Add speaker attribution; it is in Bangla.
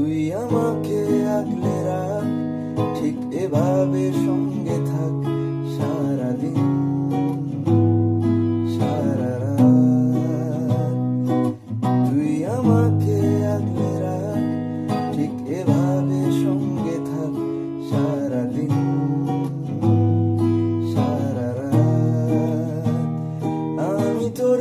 Speaker 1: তুই আমাকে আগলে রাখ, ঠিক এভাবে সঙ্গে থাক সারাদিন সারা রাত। তুই আমাকে আগলে রাখ, ঠিক এভাবে সঙ্গে থাক সারাদিন সারা রাত। আমি তোর